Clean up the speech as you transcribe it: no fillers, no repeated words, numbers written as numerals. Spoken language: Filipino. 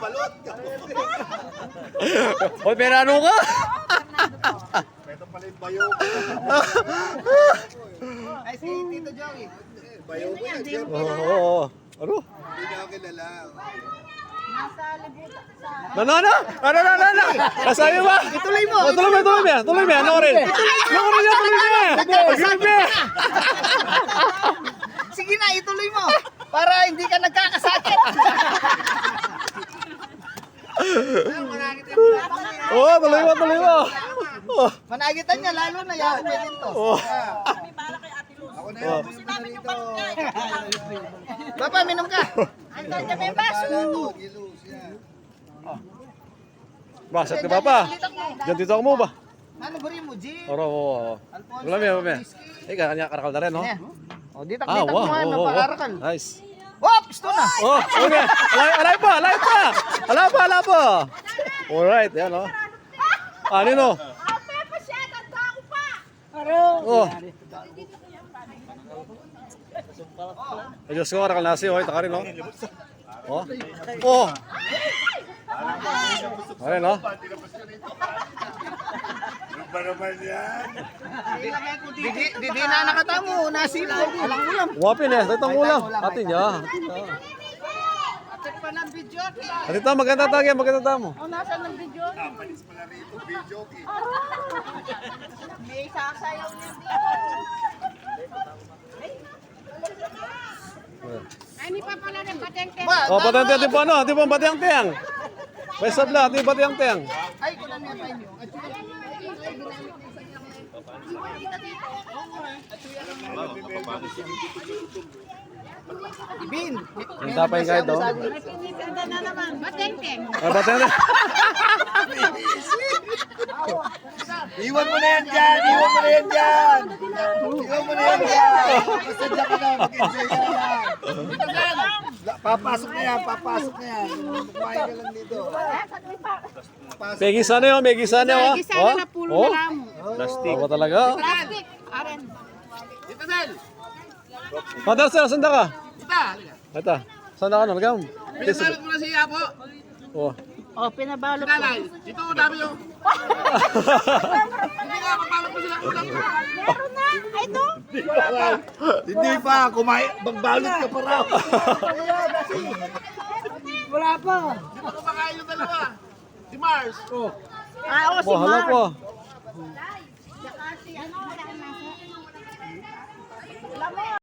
balot. Hoy, perano ka? Ito pala yung bayo. Ay, si Tito Joey. Bayo ko yan. Siyempre. Oo. Ano? Hindi na ako kilala. Nasa libutan sa... Ano? Nasabi ba? Ituloy mo. Tuloy mo. Ano rin? Tuloy mo. Sige na, ituloy mo. Para hindi ka nagkakasakit. Oo, tuloy mo. Oh. Managitan niya, lalo na yan. Pwede to. Oh. Ako na yun. Sinabi niyo pa niya. Papa, minom ka. Andun niya may baso. Gilus yan. Basat ka ba pa? Diyan dito ako mo ba? Ano ba rin mo, G? Oo. Alfonso. Wala. Kanya karakal na rin, no? O, ditak-ditak mo nga, wow. napaarakal. Nice. Wop! Gusto na. Oh, okay. Alay pa. Ala pa. Alright, yan, oh. Ano no? Ate pa siya, tanda ko pa. Oh. Ay, Diyos ko, karakal nasi, oh. Ito ka rin, no? Oh. Ayan, no? Ano ba naman yan? Di na nakatamo, nasilo. Alang ulam. Wapin eh, ito ang ulam. Atin niya. Check pa ng video. Atin ta, maganda mo. O, nasa ng video? Palis pala rito. Video. May sasayaw niya Ay, ni pa pala rin patente. Oh, patente atin po ano? Atin po batiyang-tiyang. May sabla, atin batiyang-tiyang. Ay, ko na niya tayo. Ibin. Yung tapay kahit, oh. Ganda na naman. Patente. Ay, batiyang-tiyang. Iwan mo na yan dyan. Pasadya ka na. Mag-enjoy ka na. Papasok na yan. Kumain ka lang dito. May gisa na yun, oh. Gisa na na pulo na lang. Plastic. Ako talaga. Plastic. Aren. Madal sir, sanda ka? Ita. Ito. Sanda ka na, lagam. Pinabalot mo na siya po. Oh. O, pinabalot ko. Nanay, dito ko dami yung... Hindi nga, mabalot mo sila ulam. Meron na. Ay, ito. Hindi pa. Kumain. Magbalot ka pa raw. Wala pa. Di ba kumakain yung dalawa? Si Mars. Ah, o, si Hala Mar. po. Saka si ano,